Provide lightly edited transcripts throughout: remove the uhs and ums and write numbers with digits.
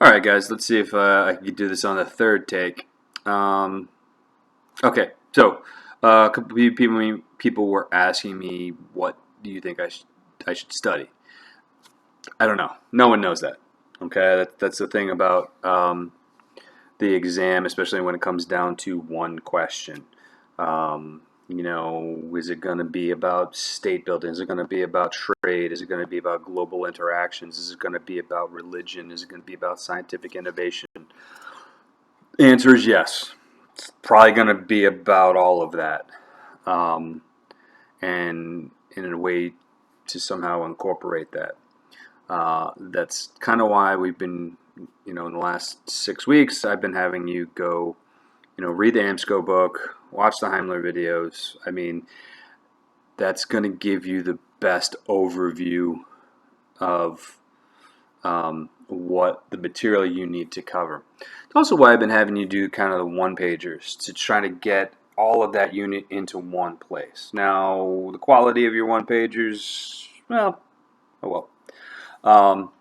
All right, guys, let's see if I can do this on the third take. Okay, so a couple of people were asking me, what do you think I should study? I don't know. No one knows that. Okay, that's the thing about the exam, especially when it comes down to one question. Is it going to be about state building? Is it going to be about trade? Is it going to be about global interactions? Is it going to be about religion? Is it going to be about scientific innovation? The answer is yes. It's probably going to be about all of that, and in a way to somehow incorporate that. That's kind of why we've been, in the last 6 weeks, I've been having you go, read the AMSCO book, watch the Heimler videos. I mean, that's going to give you the best overview of what the material you need to cover. It's also why I've been having you do kind of the one-pagers to try to get all of that unit into one place. Now, the quality of your one-pagers, well, oh well.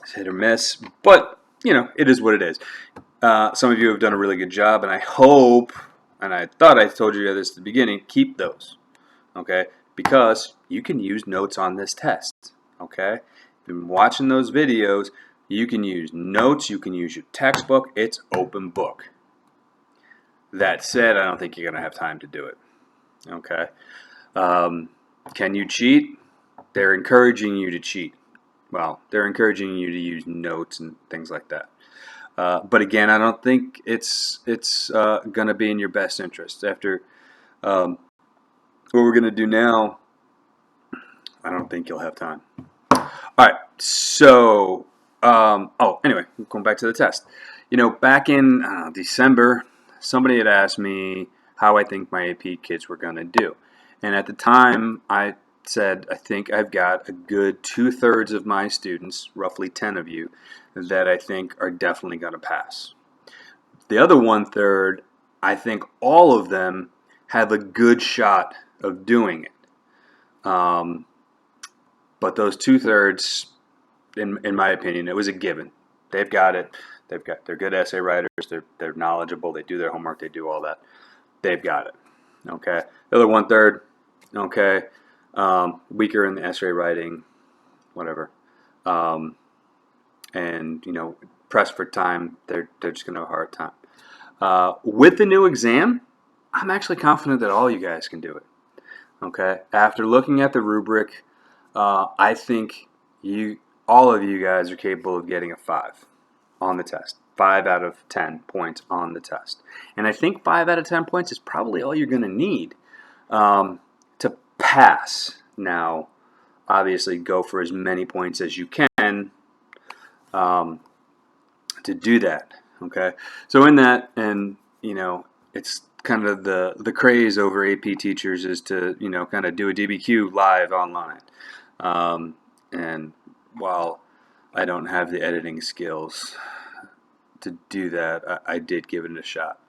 It's hit or miss, but, it is what it is. Some of you have done a really good job, and I hope, and I thought I told you this at the beginning, keep those, okay? Because you can use notes on this test, okay? If you've been watching those videos, you can use notes, you can use your textbook, it's open book. That said, I don't think you're going to have time to do it, okay? Can you cheat? They're encouraging you to cheat. Well, they're encouraging you to use notes and things like that. But again, I don't think it's going to be in your best interest. After what we're going to do now, I don't think you'll have time. All right, so, anyway, going back to the test. Back in December, somebody had asked me how I think my AP kids were going to do. And at the time, I said, I think I've got a good 2/3 of my students, roughly 10 of you, that I think are definitely going to pass. The other 1/3, I think all of them have a good shot of doing it. But those 2/3, in my opinion, it was a given. They've got it. They're good essay writers. They're knowledgeable. They do their homework. They do all that. They've got it. Okay. The other 1/3, okay, weaker in the essay writing, whatever. And pressed for time, they're just going to have a hard time. With the new exam, I'm actually confident that all you guys can do it. Okay. After looking at the rubric, I think all of you guys are capable of getting a 5 on the test. 5 out of 10 points on the test. And I think 5 out of 10 points is probably all you're going to need to pass. Now, obviously, go for as many points as you can to do that. Okay? So in that, and, it's kind of the craze over AP teachers is to, kind of do a DBQ live online. And while I don't have the editing skills to do that, I did give it a shot.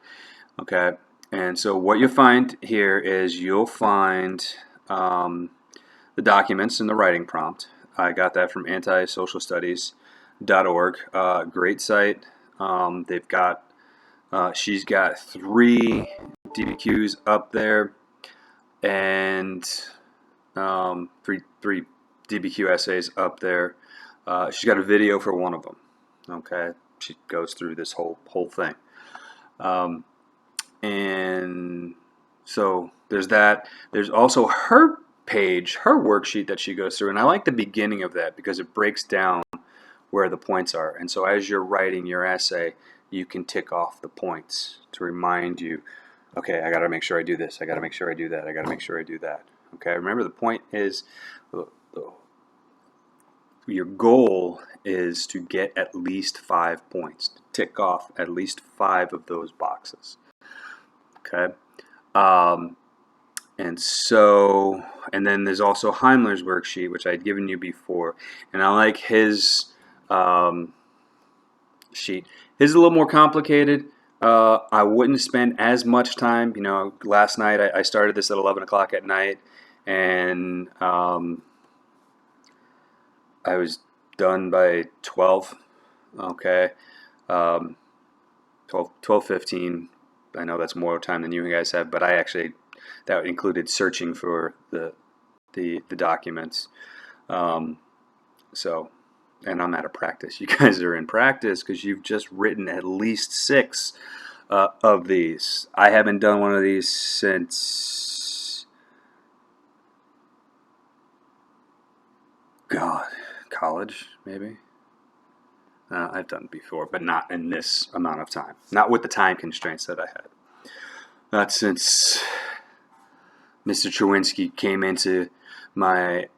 Okay, and so what you'll find here is you'll find the documents in the writing prompt. I got that from antisocialstudies.org. Great site. They've got she's got 3 DBQs up there, and three DBQ essays up there. She's got a video for one of them. Okay, she goes through this whole thing, and so there's that. There's also her page, her worksheet that she goes through, and I like the beginning of that because it breaks down where the points are. And so as you're writing your essay, you can tick off the points to remind you, okay, I got to make sure I do this. I got to make sure I do that. I got to make sure I do that. Okay, remember the point is, your goal is to get at least 5 points, to tick off at least 5 of those boxes. Okay, and then there's also Heimler's worksheet, which I'd given you before, and I like his sheet. His is a little more complicated. I wouldn't spend as much time. Last night I started this at 11 o'clock at night, and I was done by 12. Okay, um, 12:15. I know that's more time than you guys have, but that included searching for the documents. Um, so, and I'm out of practice. You guys are in practice because you've just written at least 6 of these. I haven't done one of these since, God, college, maybe. I've done it before, but not in this amount of time. Not with the time constraints that I had. Not since Mr. Chewinski came into my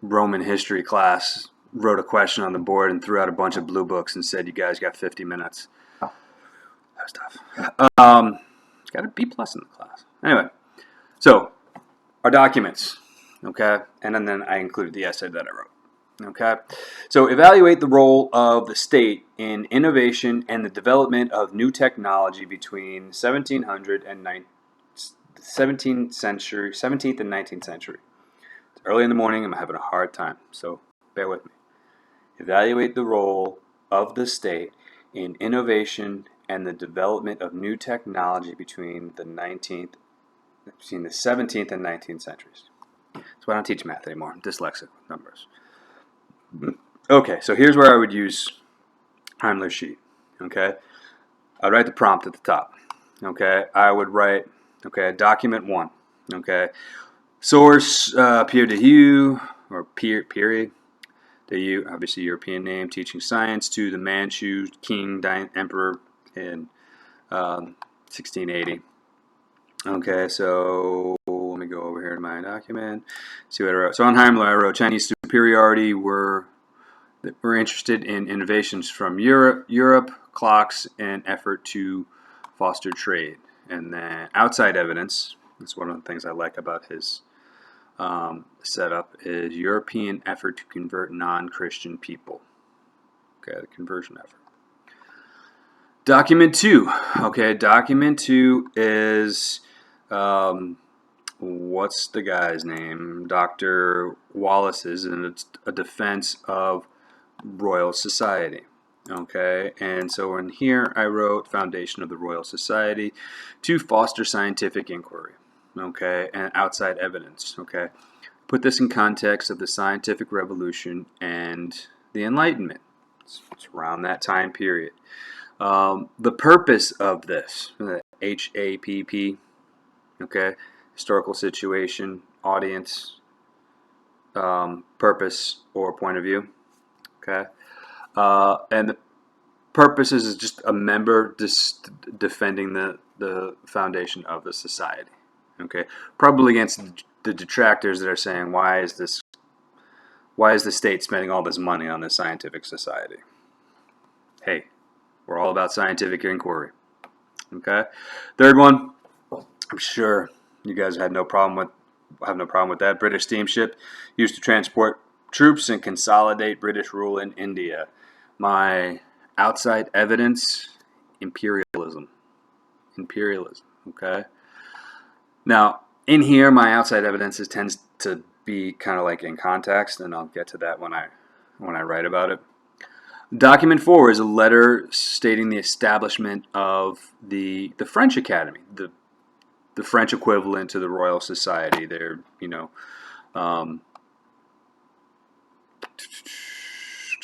Roman history class, wrote a question on the board, and threw out a bunch of blue books and said, "You guys got 50 minutes." That was tough. Got a B plus in the class. Anyway, so our documents, okay, and then I included the essay that I wrote. Okay, so evaluate the role of the state in innovation and the development of new technology between 1700 and 17th and 19th century. It's early in the morning. I'm having a hard time, so bear with me. Evaluate the role of the state in innovation and the development of new technology between the 17th and 19th centuries. So I don't teach math anymore. I'm dyslexic with numbers. Okay, so here's where I would use Heimler's sheet. Okay, I'd write the prompt at the top. Okay, I would write, document 1. Okay, source, Pierre Dehues, or Pierre Dehues, obviously European name, teaching science to the Manchu king, emperor in 1680. Okay, so let me go over here to my document, see what I wrote. So on Heimler, I wrote Chinese superiority were interested in innovations from Europe, clocks, and effort to foster trade. And then outside evidence, that's one of the things I like about his setup, is European effort to convert non-Christian people. Okay, the conversion effort. Document 2. Okay, document 2 is, what's the guy's name? Dr. Wallace's, and it's a defense of Royal Society. Okay, and so in here I wrote foundation of the Royal Society to foster scientific inquiry. Okay, and outside evidence. Okay, put this in context of the scientific revolution and the Enlightenment. It's around that time period. The purpose of this, HAPP, okay, historical situation, audience, purpose, or point of view, okay, and the purpose is just a member defending the foundation of the society, okay, probably against the detractors that are saying, why is the state spending all this money on this scientific society? Hey, we're all about scientific inquiry. Okay. Third one, I'm sure you guys have no problem with that. British steamship used to transport troops and consolidate British rule in India. My outside evidence, imperialism. Okay. Now, in here, my outside evidence tends to be kind of like in context, and I'll get to that when I write about it. Document 4 is a letter stating the establishment of the French Academy, the French equivalent to the Royal Society. They're,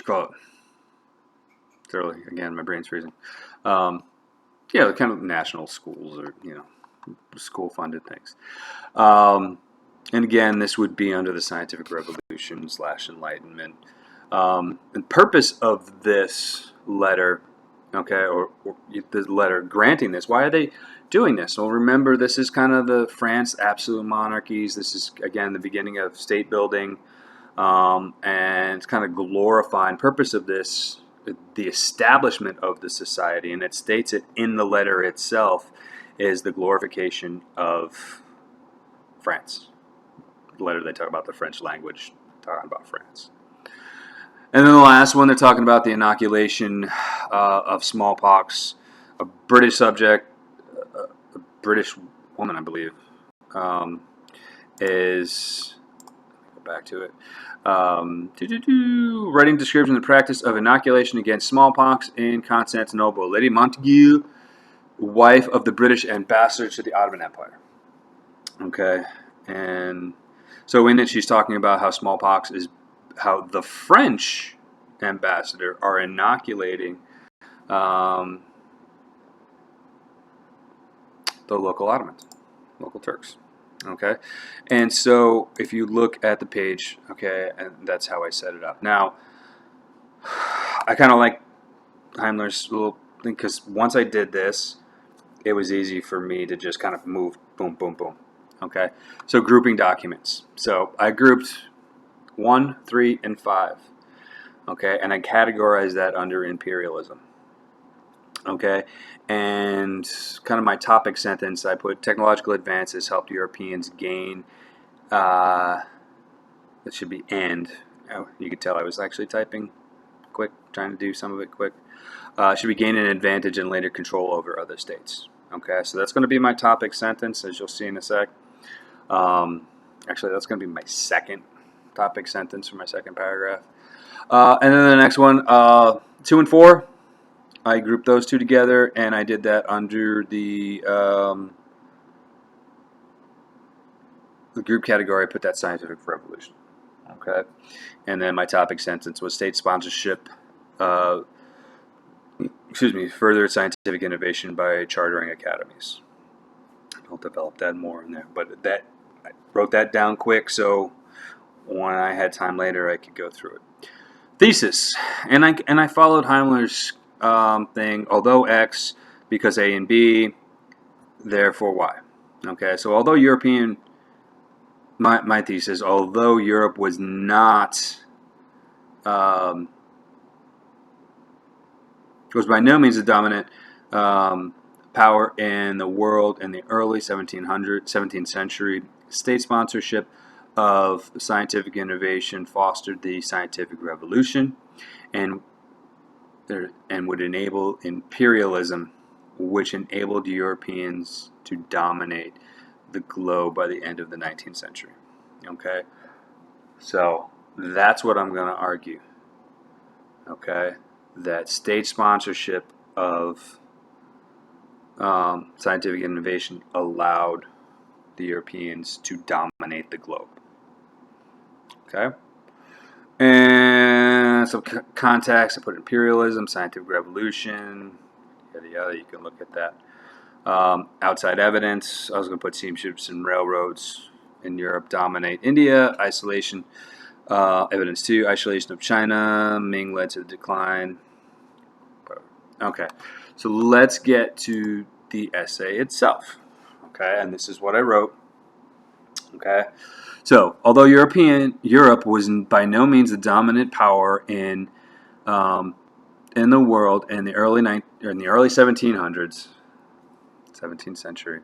call it. It's early again. My brain's freezing. Yeah, kind of national schools or school-funded things. And again, this would be under the scientific revolution / Enlightenment. The purpose of this letter, okay, or the letter granting this, why are they doing this? Well, remember, this is kind of the France absolute monarchies. This is, again, the beginning of state building, and it's kind of glorifying. Purpose of this, the establishment of the society, and it states it in the letter itself, is the glorification of France. The letter, they talk about the French language, talking about France. And then the last one, they're talking about the inoculation of smallpox. A British subject, a British woman, I believe, is, go back to it. Writing description of the practice of inoculation against smallpox in Constantinople. Lady Montague, wife of the British ambassador to the Ottoman Empire. Okay, and so in it she's talking about how smallpox is, how the French ambassador are inoculating the local Ottomans, local Turks. Okay, and so if you look at the page, okay, and that's how I set it up. Now, I kind of like Heimler's little thing because once I did this, it was easy for me to just kind of move, boom, boom, boom. Okay, so grouping documents. So I grouped 1, 3, and 5. Okay, and I categorized that under imperialism. Okay, and kind of my topic sentence, I put technological advances helped Europeans gain, that should be and, oh, you could tell I was actually typing quick, trying to do some of it quick, should be gain an advantage and later control over other states. Okay, so that's going to be my topic sentence, as you'll see in a sec. Actually, that's going to be my second topic sentence for my second paragraph. And then the next one, 2 and 4. I grouped those two together, and I did that under the group category. I put that scientific revolution. Okay, and then my topic sentence was state sponsorship. Further scientific innovation by chartering academies. I'll develop that more in there, but that I wrote that down quick, so when I had time later, I could go through it. Thesis, and I followed Heimler's thing, although X, because A and B, therefore Y. Okay, so although European, my thesis, although Europe was not, was by no means the dominant power in the world in the early 17th century, state sponsorship of scientific innovation fostered the scientific revolution and would enable imperialism, which enabled Europeans to dominate the globe by the end of the 19th century. Okay, so that's what I'm going to argue. Okay, that state sponsorship of scientific innovation allowed the Europeans to dominate the globe. Okay, and some context, I put imperialism, scientific revolution, yada yada. You can look at that. Outside evidence, I was going to put steamships and railroads in Europe dominate India. Isolation, evidence 2, isolation of China. Ming led to the decline. Okay, so let's get to the essay itself. Okay, and this is what I wrote. Okay, so although Europe was by no means the dominant power in the world in the early 1700s, 17th century,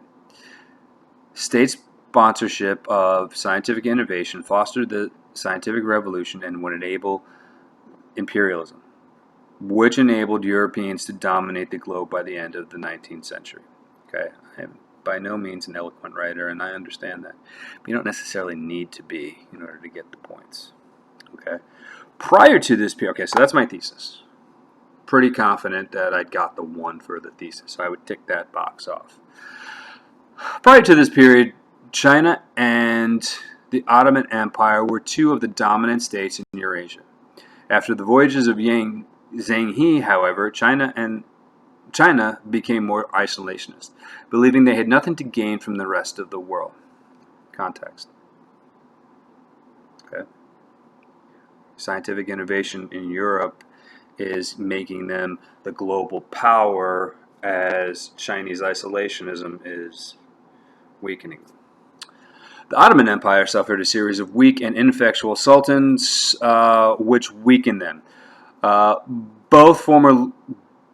state sponsorship of scientific innovation fostered the scientific revolution and would enable imperialism, which enabled Europeans to dominate the globe by the end of the 19th century. Okay, I am by no means an eloquent writer, and I understand that. But you don't necessarily need to be in order to get the points. Okay, prior to this period, okay, so that's my thesis. Pretty confident that I got the 1 for the thesis, so I would tick that box off. Prior to this period, China and the Ottoman Empire were 2 of the dominant states in Eurasia. After the voyages of Zheng He, however, China became more isolationist, believing they had nothing to gain from the rest of the world. Context. Okay. Scientific innovation in Europe is making them the global power as Chinese isolationism is weakening. The Ottoman Empire suffered a series of weak and ineffectual sultans, which weakened them. Both former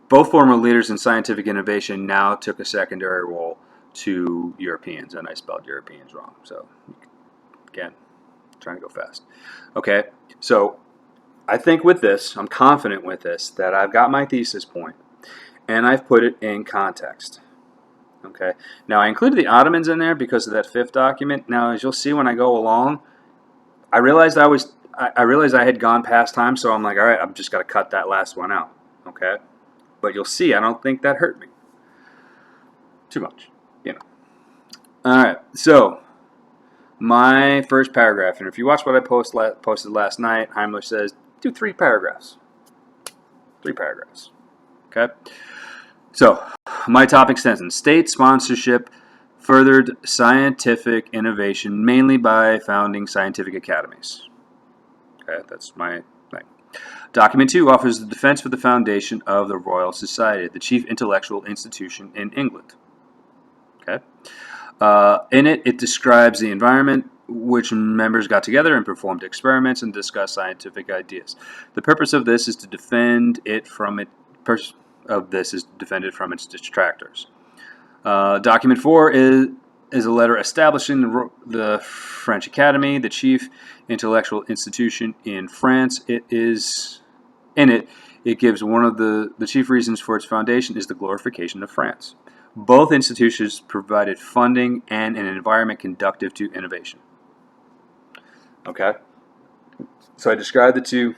leaders in scientific innovation now took a secondary role to Europeans, and I spelled Europeans wrong. So, again, trying to go fast. Okay, so I think with this, I'm confident with this, that I've got my thesis point, and I've put it in context. Okay, now I included the Ottomans in there because of that 5th document. Now, as you'll see when I go along, I realized I realized I had gone past time, so I'm like, all right, I'm just got to cut that last one out. Okay, but you'll see, I don't think that hurt me too much. You know. All right, so my first paragraph, and if you watch what I posted last night, Heimlich says do 3 paragraphs. 3 paragraphs. Okay. So my topic sentence: state sponsorship furthered scientific innovation mainly by founding scientific academies. Okay, that's my thing. Document 2 offers the defense for the foundation of the Royal Society, the chief intellectual institution in England. Okay. In it, it describes the environment which members got together and performed experiments and discussed scientific ideas. The purpose of this is to defend it from its detractors. Document 4 is a letter establishing the French Academy, the chief intellectual institution in France. It gives one of the chief reasons for its foundation is the glorification of France. Both institutions provided funding and an environment conducive to innovation. Okay, so I described the 2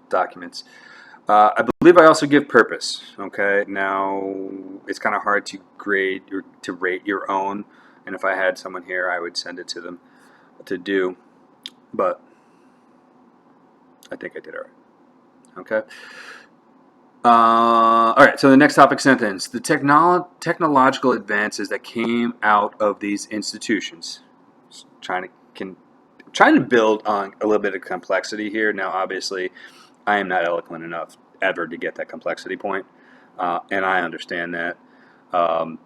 documents. I believe I also give purpose. Okay, now it's kind of hard to grade or to rate your own, and if I had someone here, I would send it to them to do, but I think I did all right. Okay. All right, so the next topic sentence: the technological advances that came out of these institutions. Trying to build on a little bit of complexity here. Now, obviously, I am not eloquent enough ever to get that complexity point, and I understand that. But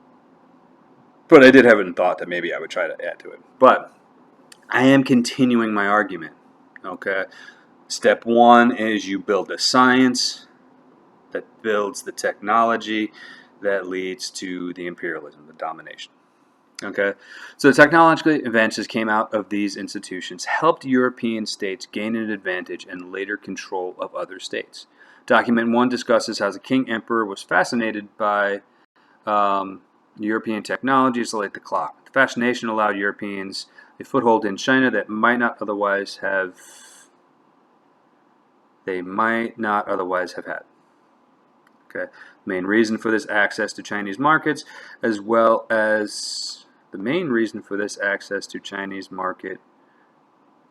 I did have it in thought that maybe I would try to add to it. But I am continuing my argument. Okay, step 1 is you build a science that builds the technology that leads to the imperialism, the domination. Okay, so technological advances came out of these institutions, helped European states gain an advantage and later control of other states. Document 1 discusses how the King Emperor was fascinated by European technologies like the clock. The fascination allowed Europeans a foothold in China that they might not otherwise have had. Okay. The main reason for this access to Chinese markets, as well as the main reason for this access to Chinese market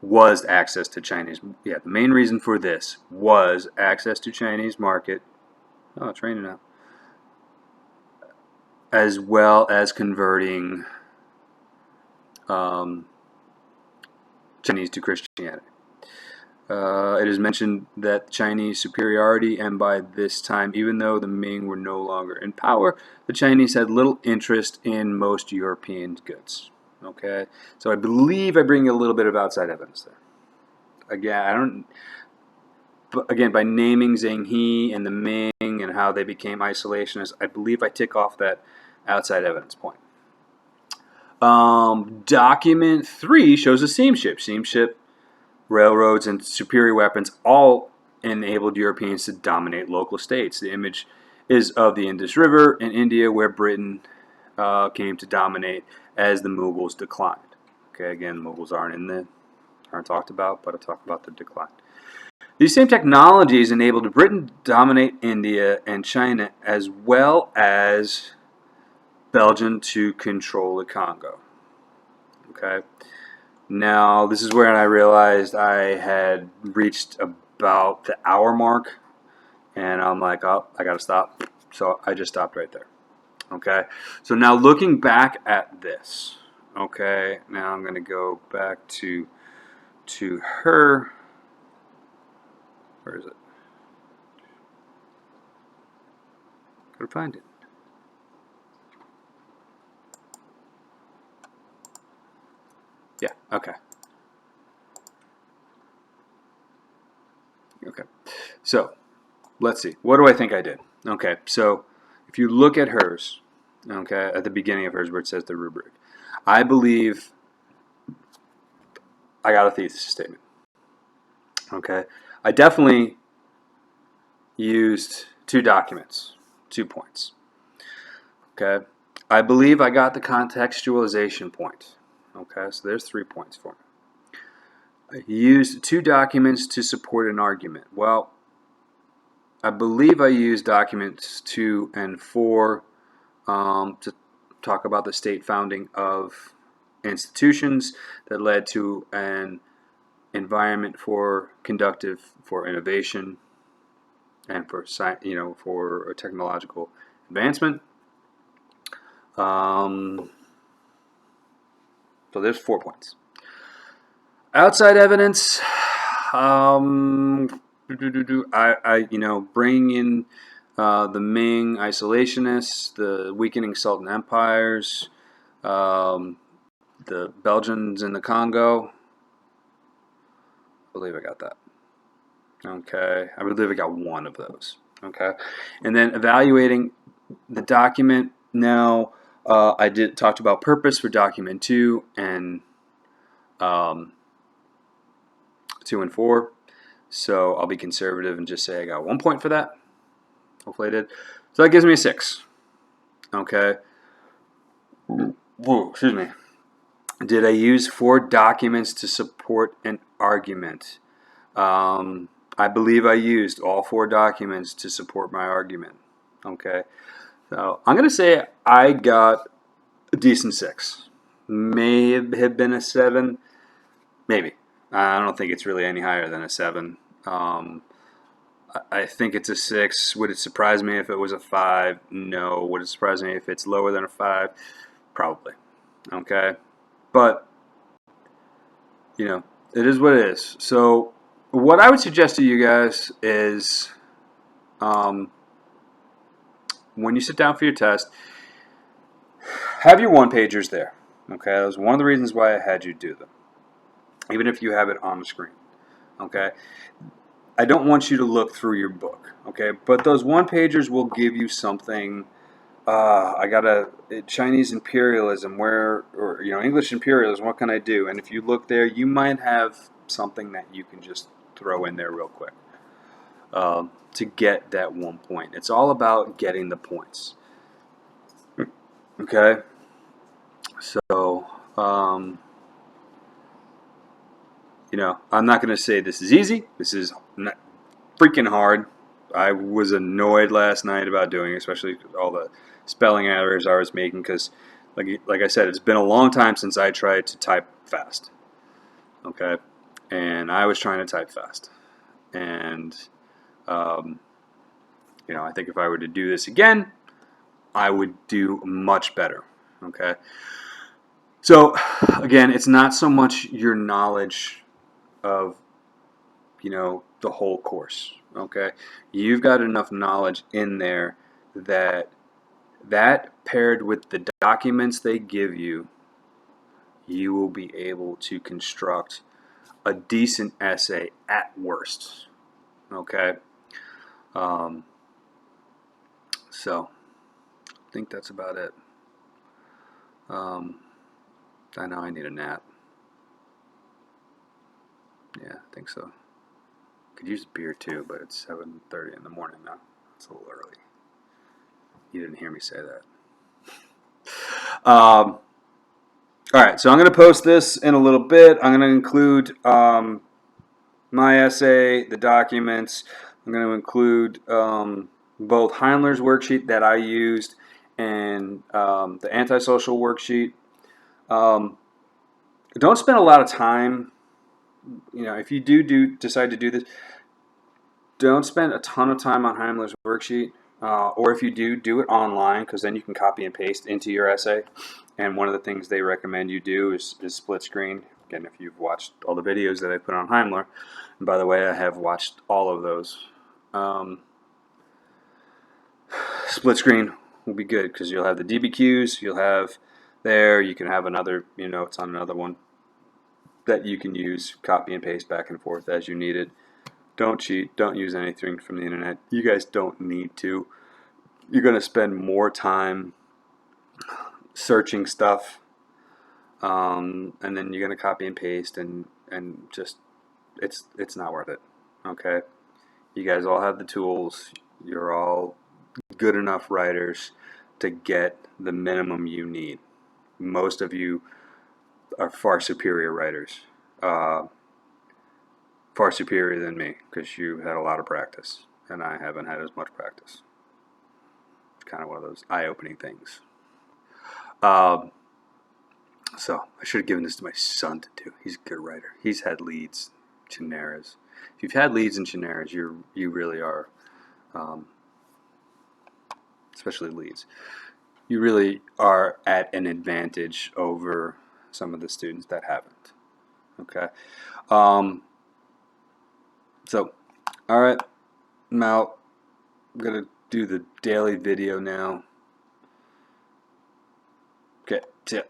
was access to Chinese. Yeah, the main reason for this was access to Chinese market. Oh, training out. As well as converting Chinese to Christianity. It is mentioned that Chinese superiority, and by this time, even though the Ming were no longer in power, the Chinese had little interest in most European goods. Okay, so I believe I bring a little bit of outside evidence there. Again, by naming Zheng He and the Ming and how they became isolationists, I believe I tick off that outside evidence point. Document 3 shows a steamship. Steamship, railroads, and superior weapons all enabled Europeans to dominate local states. The image is of the Indus River in India, where Britain came to dominate as the Mughals declined. Okay, again, Mughals aren't talked about, but I'll talk about the decline. These same technologies enabled Britain to dominate India and China, as well as Belgium to control the Congo. Okay. Now, this is where I realized I had reached about the hour mark, and I'm like, oh, I got to stop. So I just stopped right there. Okay. So now looking back at this, okay, now I'm going to go back to her. Where is it? Gotta find it. Yeah, okay. Okay, so let's see. What do I think I did? Okay, so if you look at hers, okay, at the beginning of hers where it says the rubric, I believe I got a thesis statement. Okay, I definitely used 2 documents, 2 points. Okay, I believe I got the contextualization point. Okay, so there's 3 points for me. I used 2 documents to support an argument. Well, I believe I used documents 2 and 4 to talk about the state founding of institutions that led to an environment for innovation and for for technological advancement. So there's 4 points. Outside evidence. Bring in the Ming isolationists, the weakening Sultan empires, the Belgians in the Congo. I believe I got that. Okay, I believe I got one of those. Okay, and then evaluating the document. Now, I talked about purpose for document 2 and 2 and 4. So I'll be conservative and just say I got 1 point for that. Hopefully I did. So that gives me a 6. Okay. Whoa, excuse me. Did I use 4 documents to support an argument? I believe I used all 4 documents to support my argument. Okay. So I'm going to say I got a decent 6. May have been a 7. Maybe. I don't think it's really any higher than a 7. I think it's a 6. Would it surprise me if it was a 5? No. Would it surprise me if it's lower than a 5? Probably. Okay. But, it is what it is. So, what I would suggest to you guys is when you sit down for your test, have your 1-pagers there. Okay. That was one of the reasons why I had you do them, even if you have it on the screen. Okay. I don't want you to look through your book, okay? But those 1-pagers will give you something. I got a Chinese imperialism, or English imperialism. What can I do? And if you look there, you might have something that you can just throw in there real quick to get that 1 point. It's all about getting the points. Okay. So, I'm not going to say this is easy. This is not freaking hard. I was annoyed last night about doing it, especially all the spelling errors I was making because, like I said, it's been a long time since I tried to type fast. Okay? And I was trying to type fast. And, I think if I were to do this again, I would do much better. Okay? So, again, it's not so much your knowledge of the whole course. Okay, you've got enough knowledge in there that paired with the documents they give you, you will be able to construct a decent essay at worst. Okay, so I think that's about it. I know I need a nap. Yeah, I think so. Could use a beer too, but it's 7:30 in the morning now. It's a little early. You didn't hear me say that. All right, so I'm going to post this in a little bit. I'm going to include my essay, the documents. I'm going to include both Heimler's worksheet that I used and the antisocial worksheet. Don't spend a lot of time. If you decide to do this, don't spend a ton of time on Heimler's worksheet. Or if you do it online, because then you can copy and paste into your essay. And one of the things they recommend you do is split screen. Again, if you've watched all the videos that I put on Heimler, and by the way, I have watched all of those. Split screen will be good because you'll have the DBQs. You'll have there. You can have another. It's on another one that you can use, copy and paste back and forth as you need it. Don't cheat. Don't use anything from the internet. You guys don't need to. You're going to spend more time searching stuff, and then you're going to copy and paste, and just it's not worth it. Okay, you guys all have the tools. You're all good enough writers to get the minimum you need. Most of you are far superior writers, far superior than me, because you had a lot of practice and I haven't had as much practice. It's kind of one of those eye-opening things. So I should have given this to my son to do. He's a good writer. He's had leads, chineras. If you've had leads and chineras, you really are, especially leads, you really are at an advantage over some of the students that haven't. Okay. So, all right, I'm out. I'm gonna do the daily video now. Okay, see ya.